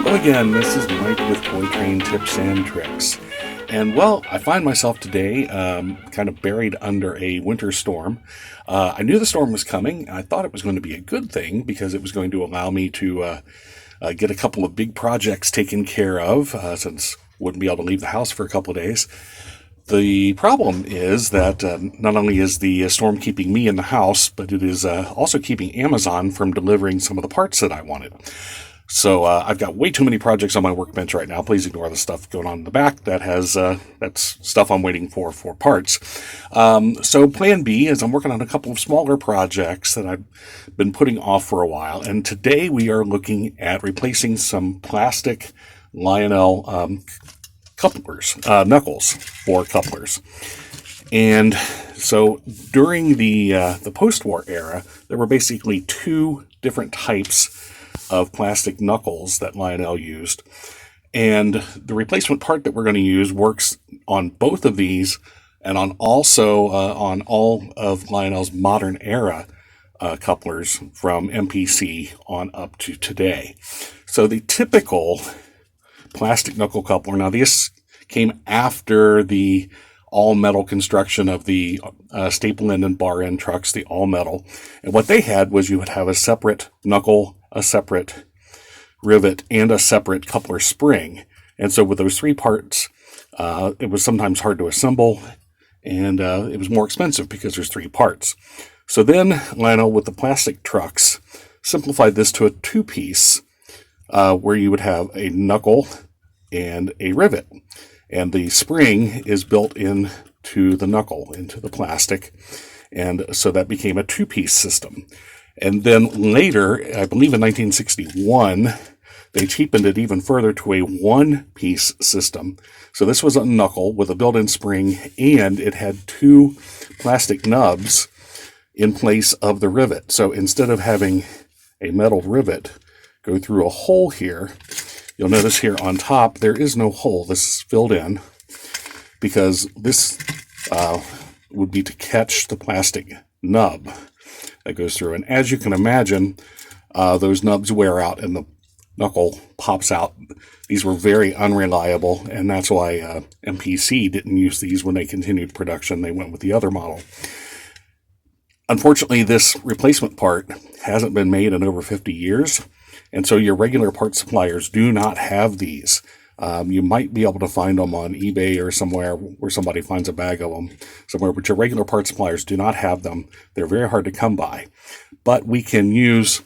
Hello again, this is Mike with Toy Train Tips and Tricks. And well, I find myself today kind of buried under a winter storm. I knew the storm was coming. I thought it was going to be a good thing because it was going to allow me to get a couple of big projects taken care of since I wouldn't be able to leave the house for a couple of days. The problem is that not only is the storm keeping me in the house, but it is also keeping Amazon from delivering some of the parts that I wanted. So I've got way too many projects on my workbench right now. Please ignore the stuff going on in the back. That's stuff I'm waiting for parts. So plan B is I'm working on a couple of smaller projects that I've been putting off for a while. And today we are looking at replacing some plastic Lionel couplers, knuckles for couplers. And so during the Postwar era, there were basically two different types of plastic knuckles that Lionel used. And the replacement part that we're going to use works on both of these and on all of Lionel's modern era couplers from MPC on up to today. So the typical plastic knuckle coupler, now this came after the all-metal construction of the staple end and bar end trucks, the all-metal. And what they had was you would have a separate knuckle, a separate rivet, and a separate coupler spring. And so with those three parts, it was sometimes hard to assemble, and it was more expensive because there's three parts. So then Lionel, with the plastic trucks, simplified this to a two-piece where you would have a knuckle and a rivet. And the spring is built into the knuckle, into the plastic, and so that became a two-piece system. And then later, I believe in 1961, they cheapened it even further to a one-piece system. So this was a knuckle with a built-in spring, and it had two plastic nubs in place of the rivet. So instead of having a metal rivet go through a hole here, you'll notice here on top, there is no hole. This is filled in because this would be to catch the plastic nub that goes through. And as you can imagine, those nubs wear out and the knuckle pops out. These were very unreliable, and that's why MPC didn't use these when they continued production. They went with the other model. Unfortunately, this replacement part hasn't been made in over 50 years, and so your regular part suppliers do not have these. You might be able to find them on eBay or somewhere where somebody finds a bag of them somewhere, but your regular part suppliers do not have them. They're very hard to come by. But we can use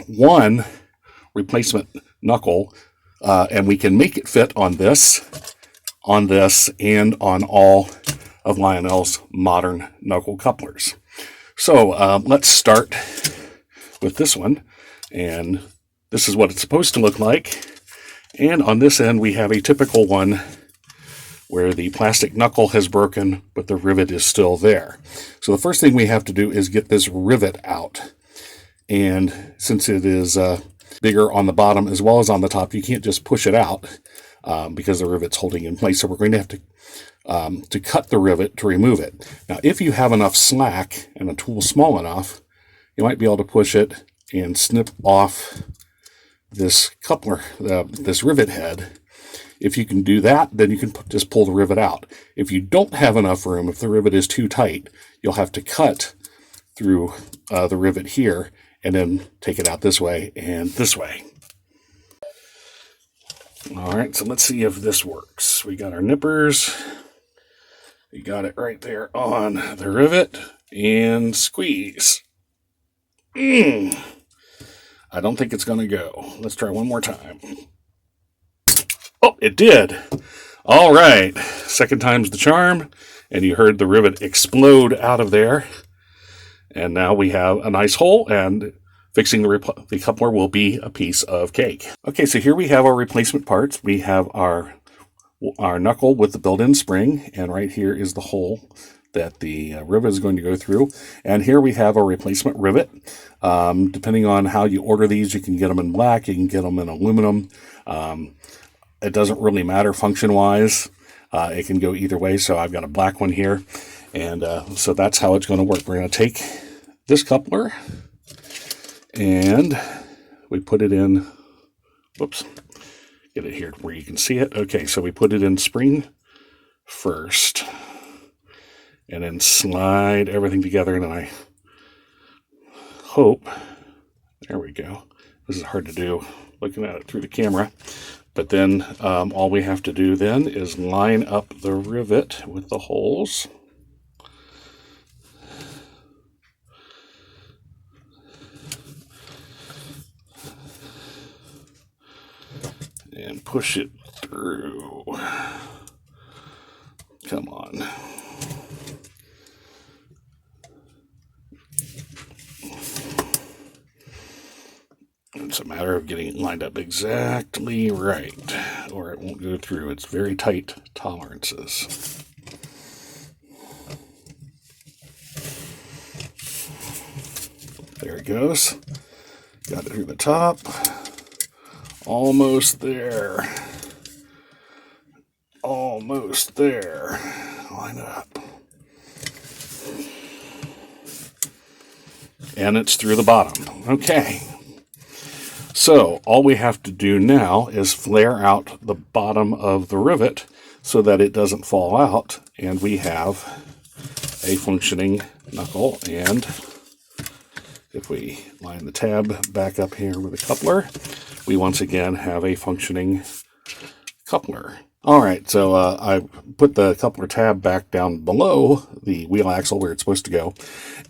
one replacement knuckle, and we can make it fit on this, and on all of Lionel's modern knuckle couplers. So let's start with this one, and this is what it's supposed to look like. And on this end, we have a typical one where the plastic knuckle has broken, but the rivet is still there. So the first thing we have to do is get this rivet out. And since it is bigger on the bottom as well as on the top, you can't just push it out because the rivet's holding in place. So we're going to have to cut the rivet to remove it. Now, if you have enough slack and a tool small enough, you might be able to push it and snip off this coupler, this rivet head. If you can do that, then you can just pull the rivet out. If you don't have enough room, if the rivet is too tight, you'll have to cut through the rivet here and then take it out this way and this way. All right, so let's see if this works. We got our nippers. We got it right there on the rivet, and squeeze. I don't think it's going to go. Let's try one more time. Oh, it did. All right. Second time's the charm. And you heard the rivet explode out of there. And now we have a nice hole, and fixing the coupler will be a piece of cake. Okay, so here we have our replacement parts. We have our knuckle with the built-in spring, and right here is the hole that the rivet is going to go through. And here we have a replacement rivet. Depending on how you order these, you can get them in black, you can get them in aluminum. It doesn't really matter function-wise. It can go either way, so I've got a black one here. And so that's how it's going to work. We're going to take this coupler, and we put it in whoops, get it here where you can see it. Okay, so we put it in spring first, and then slide everything together, and then I hope, there we go. This is hard to do looking at it through the camera. But then all we have to do then is line up the rivet with the holes. And push it through. Come on. It's a matter of getting it lined up exactly right, or it won't go through. It's very tight tolerances. There it goes. Got it through the top. Almost there. Almost there. Line up. And it's through the bottom. Okay. So all we have to do now is flare out the bottom of the rivet so that it doesn't fall out, and we have a functioning knuckle. And if we line the tab back up here with a coupler, we once again have a functioning coupler. All right, so I put the coupler tab back down below the wheel axle where it's supposed to go,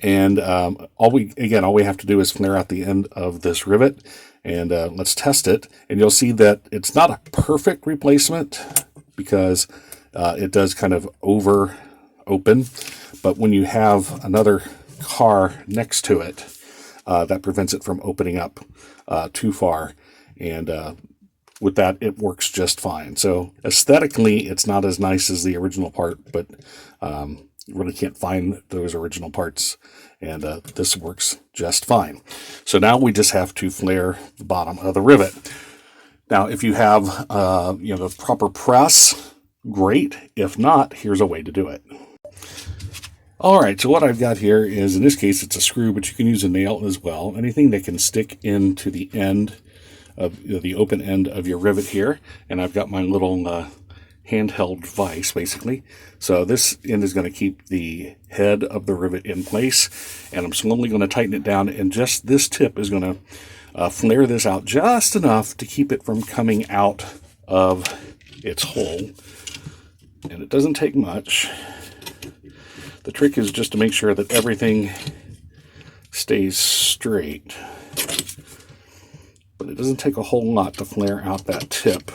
and all we have to do is flare out the end of this rivet. And let's test it, and you'll see that it's not a perfect replacement because it does kind of over open, but when you have another car next to it, that prevents it from opening up too far, and with that, it works just fine. So aesthetically, it's not as nice as the original part, but you really can't find those original parts, and this works just fine. So now we just have to flare the bottom of the rivet. Now, if you have the proper press, great. If not, here's a way to do it. All right, so what I've got here is, in this case, it's a screw, but you can use a nail as well. Anything that can stick into the end of the open end of your rivet here, and I've got my little handheld vise, basically. So this end is going to keep the head of the rivet in place, and I'm slowly going to tighten it down, and just this tip is going to flare this out just enough to keep it from coming out of its hole. And it doesn't take much. The trick is just to make sure that everything stays straight. But it doesn't take a whole lot to flare out that tip,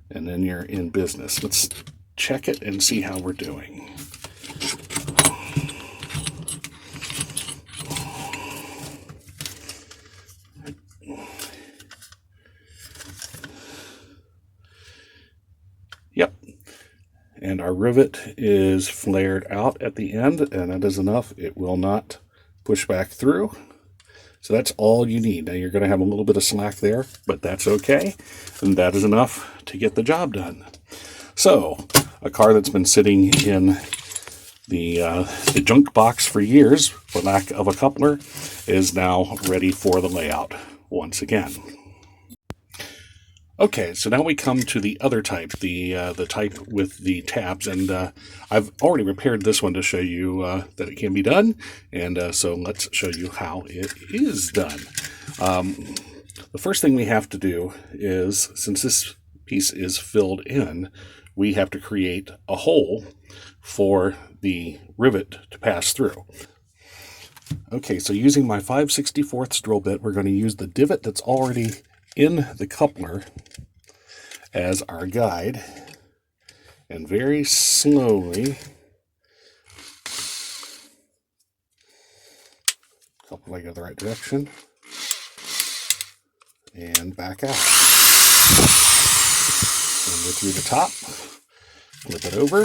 and then you're in business. Let's check it and see how we're doing. Yep. And our rivet is flared out at the end, and that is enough. It will not push back through. So that's all you need. Now you're going to have a little bit of slack there, but that's okay. And that is enough to get the job done. So a car that's been sitting in the junk box for years, for lack of a coupler, is now ready for the layout once again. Okay, so now we come to the other type, the type with the tabs, and I've already repaired this one to show you that it can be done, and so let's show you how it is done. The first thing we have to do is, since this piece is filled in, we have to create a hole for the rivet to pass through. Okay, so using my 5/64 drill bit, we're going to use the divot that's already in the coupler as our guide, and very slowly couple leg the right direction and back out, and go through the top, flip it over.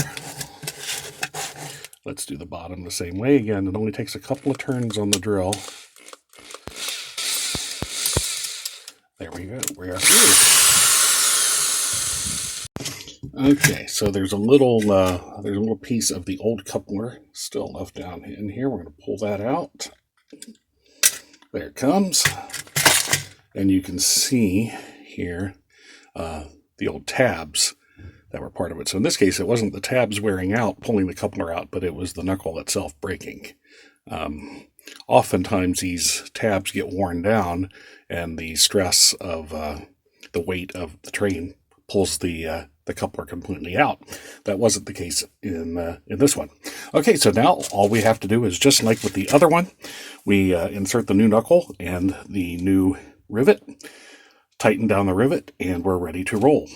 Let's do the bottom the same way again. It only takes a couple of turns on the drill. There we go. We are through. Okay, so there's a little piece of the old coupler still left down in here. We're going to pull that out. There it comes, and you can see here the old tabs that were part of it. So in this case, it wasn't the tabs wearing out, pulling the coupler out, but it was the knuckle itself breaking. Oftentimes these tabs get worn down, and the stress of the weight of the train pulls the coupler completely out. That wasn't the case in this one. Okay, so now all we have to do is, just like with the other one, we insert the new knuckle and the new rivet, tighten down the rivet, and we're ready to roll.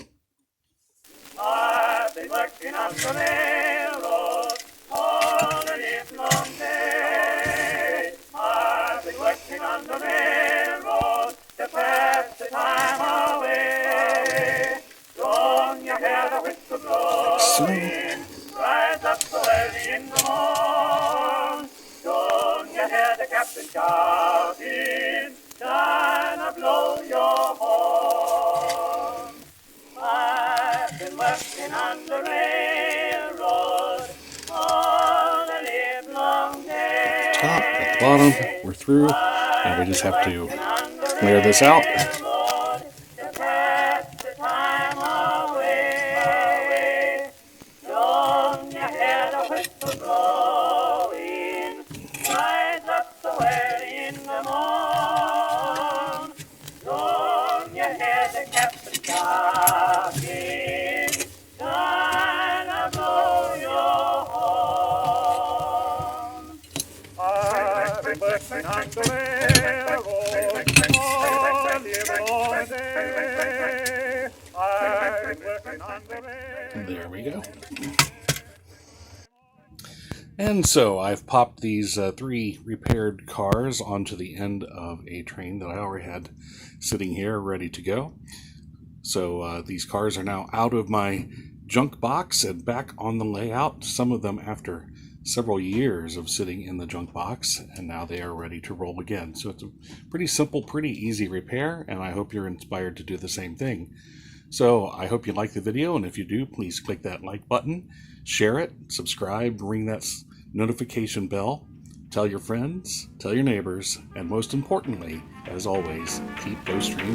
I've been working on the railroad all the livelong day. I've been working on the railroad to pass the time away. Don't you hear the whistle blowing? Rise up so early in the morn. Don't you hear the captain shouting? Dinah, blow your horn. I've been working on the railroad all the livelong day. Top, at the bottom, we're through, and we just have to clear this out. To pass the time away. Don't you hear the whistle blowing? Rise up so early in the morn. Don't you hear the captain shouting? Dinah, blow your horn. I've been working on the railroad all the livelong day. I've been working on the railroad. There we go. And so I've popped these 3 repaired cars onto the end of a train that I already had sitting here ready to go. So these cars are now out of my junk box and back on the layout, some of them after several years of sitting in the junk box, and now they are ready to roll again. So it's a pretty simple, pretty easy repair, and I hope you're inspired to do the same thing. So I hope you like the video, and if you do, please click that like button, share it, subscribe, ring that notification bell, tell your friends, tell your neighbors, and most importantly, as always, keep those streams